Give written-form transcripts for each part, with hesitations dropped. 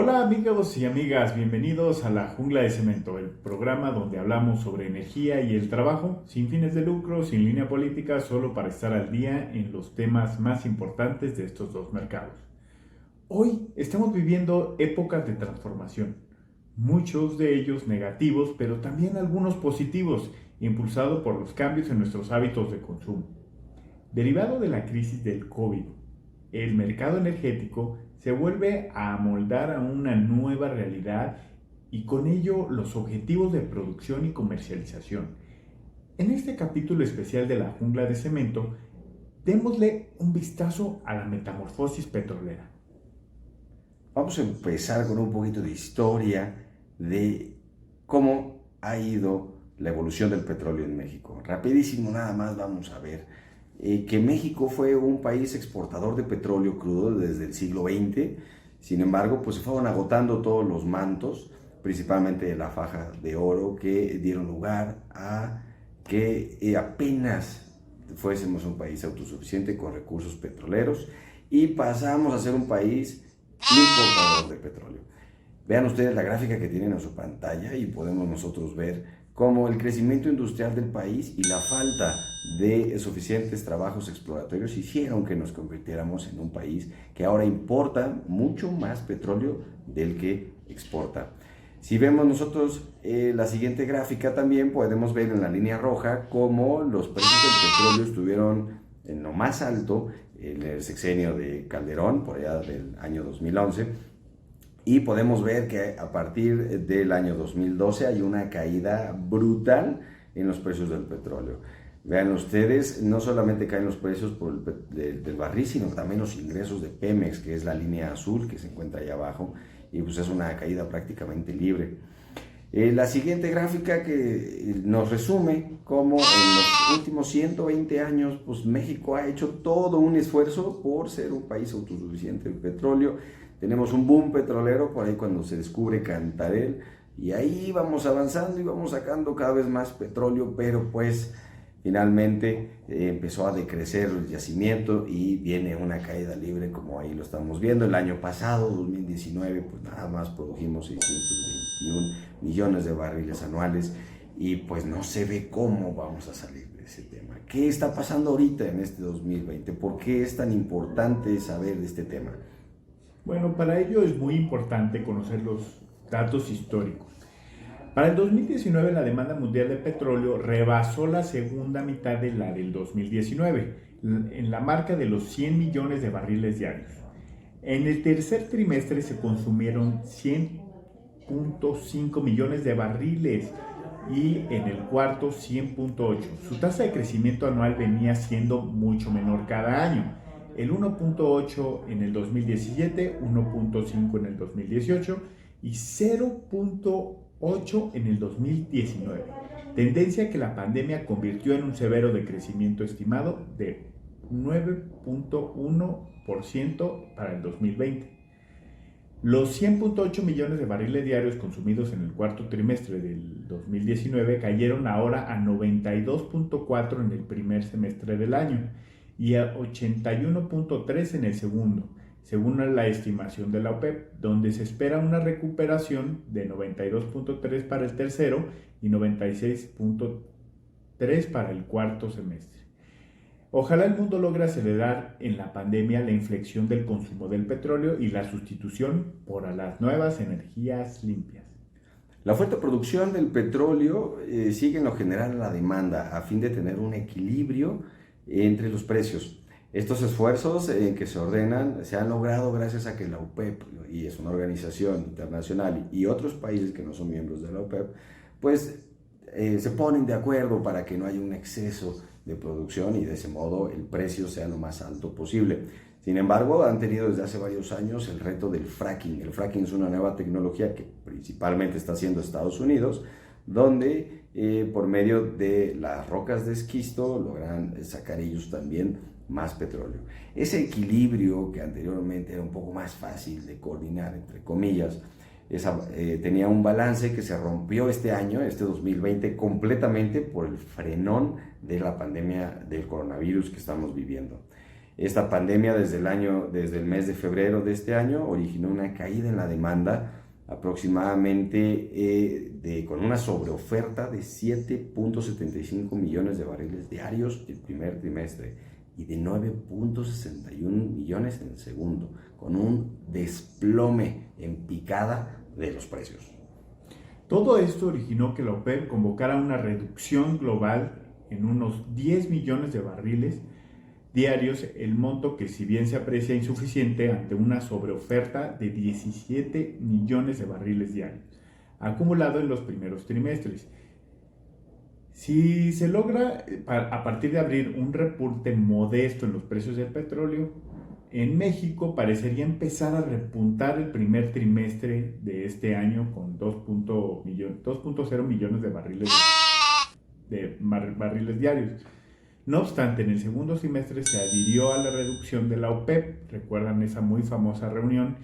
Hola amigos y amigas, bienvenidos a La Jungla de Cemento, el programa donde hablamos sobre energía y el trabajo, sin fines de lucro, sin línea política, solo para estar al día en los temas más importantes de estos dos mercados. Hoy estamos viviendo épocas de transformación, muchos de ellos negativos, pero también algunos positivos, impulsados por los cambios en nuestros hábitos de consumo. Derivado de la crisis del COVID, el mercado energético se vuelve a amoldar a una nueva realidad y con ello los objetivos de producción y comercialización. En este capítulo especial de La Jungla de Cemento, démosle un vistazo a la metamorfosis petrolera. Vamos a empezar con un poquito de historia de cómo ha ido la evolución del petróleo en México. Rapidísimo, nada más vamos a ver que México fue un país exportador de petróleo crudo desde el siglo XX. Sin embargo, pues se fueron agotando todos los mantos, principalmente de la faja de oro, que dieron lugar a que apenas fuésemos un país autosuficiente con recursos petroleros y pasamos a ser un país importador de petróleo. Vean ustedes la gráfica que tienen en su pantalla y podemos nosotros ver cómo el crecimiento industrial del país y la falta de suficientes trabajos exploratorios hicieron que nos convirtiéramos en un país que ahora importa mucho más petróleo del que exporta. Si vemos nosotros la siguiente gráfica, también podemos ver en la línea roja cómo los precios del petróleo estuvieron en lo más alto en el sexenio de Calderón, por allá del año 2011, y podemos ver que a partir del año 2012 hay una caída brutal en los precios del petróleo. Vean ustedes, no solamente caen los precios del barril, sino también los ingresos de Pemex, que es la línea azul que se encuentra ahí abajo, y pues es una caída prácticamente libre. La siguiente gráfica que nos resume cómo en los últimos 120 años pues México ha hecho todo un esfuerzo por ser un país autosuficiente en petróleo. Tenemos un boom petrolero por ahí cuando se descubre Cantarell y ahí vamos avanzando y vamos sacando cada vez más petróleo, pero pues finalmente empezó a decrecer el yacimiento y viene una caída libre como ahí lo estamos viendo. El año pasado, 2019, pues nada más produjimos 621 millones de barriles anuales y pues no se ve cómo vamos a salir de ese tema. ¿Qué está pasando ahorita en este 2020? ¿Por qué es tan importante saber de este tema? Bueno, para ello es muy importante conocer los datos históricos. Para el 2019 la demanda mundial de petróleo rebasó la segunda mitad de la del 2019, en la marca de los 100 millones de barriles diarios. En el tercer trimestre se consumieron 100.5 millones de barriles y en el cuarto 100.8. Su tasa de crecimiento anual venía siendo mucho menor cada año. El 1.8 en el 2017, 1.5 en el 2018 y 0.8 en el 2019. Tendencia que la pandemia convirtió en un severo decrecimiento estimado de 9.1% para el 2020. Los 100.8 millones de barriles diarios consumidos en el cuarto trimestre del 2019 cayeron ahora a 92.4 en el primer semestre del año y a 81.3 en el segundo, según la estimación de la OPEP, donde se espera una recuperación de 92.3 para el tercero y 96.3 para el cuarto semestre. Ojalá el mundo logre acelerar en la pandemia la inflexión del consumo del petróleo y la sustitución por las nuevas energías limpias. La fuerte producción del petróleo sigue en lo general a la demanda a fin de tener un equilibrio entre los precios. Estos esfuerzos que se ordenan se han logrado gracias a que la OPEP, y es una organización internacional, y otros países que no son miembros de la OPEP, pues se ponen de acuerdo para que no haya un exceso de producción y de ese modo el precio sea lo más alto posible. Sin embargo, han tenido desde hace varios años el reto del fracking. El fracking es una nueva tecnología que principalmente está haciendo Estados Unidos, donde por medio de las rocas de esquisto logran sacar ellos también más petróleo. Ese equilibrio que anteriormente era un poco más fácil de coordinar, entre comillas, tenía un balance que se rompió este año, este 2020, completamente por el frenón de la pandemia del coronavirus que estamos viviendo. Esta pandemia desde el mes de febrero de este año originó una caída en la demanda aproximadamente con una sobreoferta de 7.75 millones de barriles diarios el primer trimestre y de 9.61 millones en el segundo, con un desplome en picada de los precios. Todo esto originó que la OPEP convocara una reducción global en unos 10 millones de barriles diarios, el monto que si bien se aprecia insuficiente ante una sobreoferta de 17 millones de barriles diarios, acumulado en los primeros trimestres. Si se logra a partir de abril un repunte modesto en los precios del petróleo, en México parecería empezar a repuntar el primer trimestre de este año con 2.0 millones de barriles diarios. No obstante, en el segundo semestre se adhirió a la reducción de la OPEP, recuerdan esa muy famosa reunión,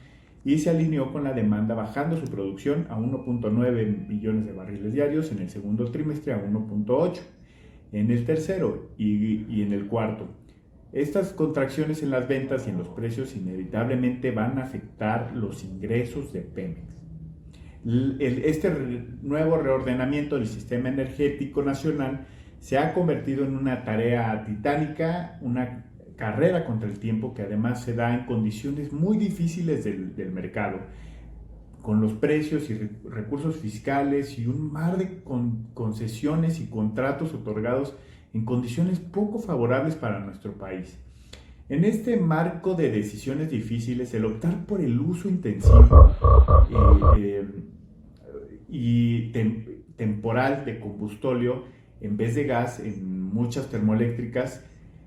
y se alineó con la demanda bajando su producción a 1.9 millones de barriles diarios en el segundo trimestre a 1.8 en el tercero y en el cuarto. Estas contracciones en las ventas y en los precios inevitablemente van a afectar los ingresos de Pemex. Este nuevo reordenamiento del sistema energético nacional se ha convertido en una tarea titánica, una carrera contra el tiempo que además se da en condiciones muy difíciles del mercado, con los precios y recursos fiscales y un mar de concesiones y contratos otorgados en condiciones poco favorables para nuestro país. En este marco de decisiones difíciles, el optar por el uso intensivo y temporal de combustóleo en vez de gas en muchas termoeléctricas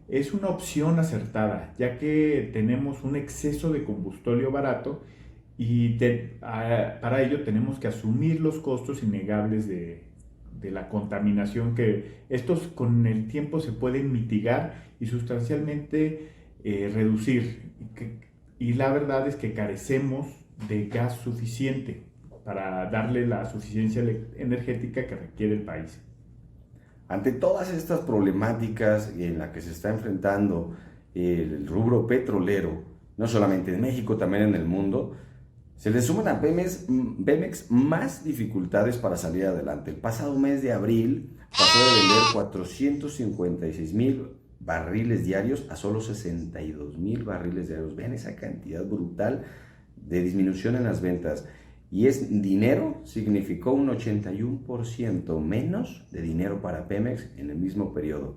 es una opción acertada, ya que tenemos un exceso de combustóleo barato y para ello tenemos que asumir los costos innegables de la contaminación, que estos con el tiempo se pueden mitigar y sustancialmente reducir. Y la verdad es que carecemos de gas suficiente para darle la suficiencia energética que requiere el país. Ante todas estas problemáticas en las que se está enfrentando el rubro petrolero, no solamente en México, también en el mundo, se le suman a Pemex más dificultades para salir adelante. El pasado mes de abril pasó de vender 456,000 barriles diarios a solo 62,000 barriles diarios. Vean esa cantidad brutal de disminución en las ventas. Y dinero, significó un 81% menos de dinero para Pemex en el mismo periodo.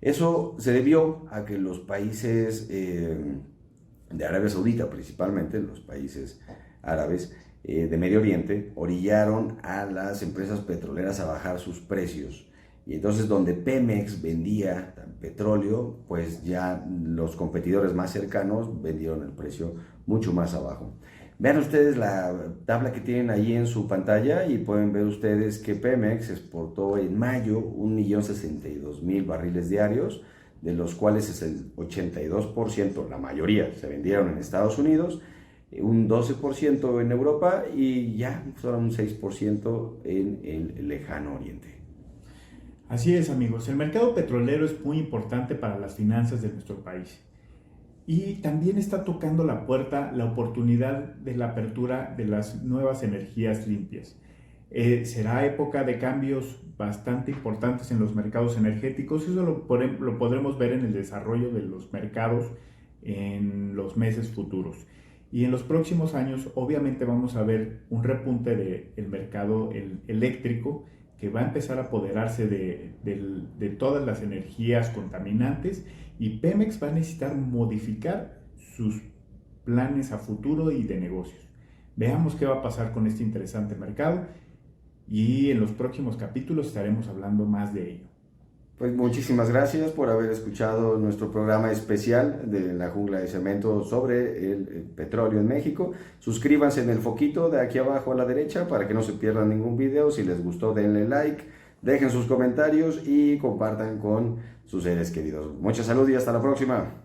Eso se debió a que los países de Arabia Saudita, principalmente los países árabes de Medio Oriente, orillaron a las empresas petroleras a bajar sus precios. Y entonces donde Pemex vendía petróleo, pues ya los competidores más cercanos vendieron el precio mucho más abajo. Vean ustedes la tabla que tienen ahí en su pantalla y pueden ver ustedes que Pemex exportó en mayo 1.062.000 barriles diarios, de los cuales es el 82%, la mayoría se vendieron en Estados Unidos, un 12% en Europa y ya solo un 6% en el lejano oriente. Así es, amigos, el mercado petrolero es muy importante para las finanzas de nuestro país. Y también está tocando la puerta la oportunidad de la apertura de las nuevas energías limpias. Será época de cambios bastante importantes en los mercados energéticos. Eso lo podremos ver en el desarrollo de los mercados en los meses futuros. Y en los próximos años, obviamente, vamos a ver un repunte del mercado eléctrico que va a empezar a apoderarse de todas las energías contaminantes, y Pemex va a necesitar modificar sus planes a futuro y de negocios. Veamos qué va a pasar con este interesante mercado y en los próximos capítulos estaremos hablando más de ello. Pues muchísimas gracias por haber escuchado nuestro programa especial de La Jungla de Cemento sobre el petróleo en México. Suscríbanse en el foquito de aquí abajo a la derecha para que no se pierdan ningún video. Si les gustó, denle like, dejen sus comentarios y compartan con sus seres queridos. Mucha salud y hasta la próxima.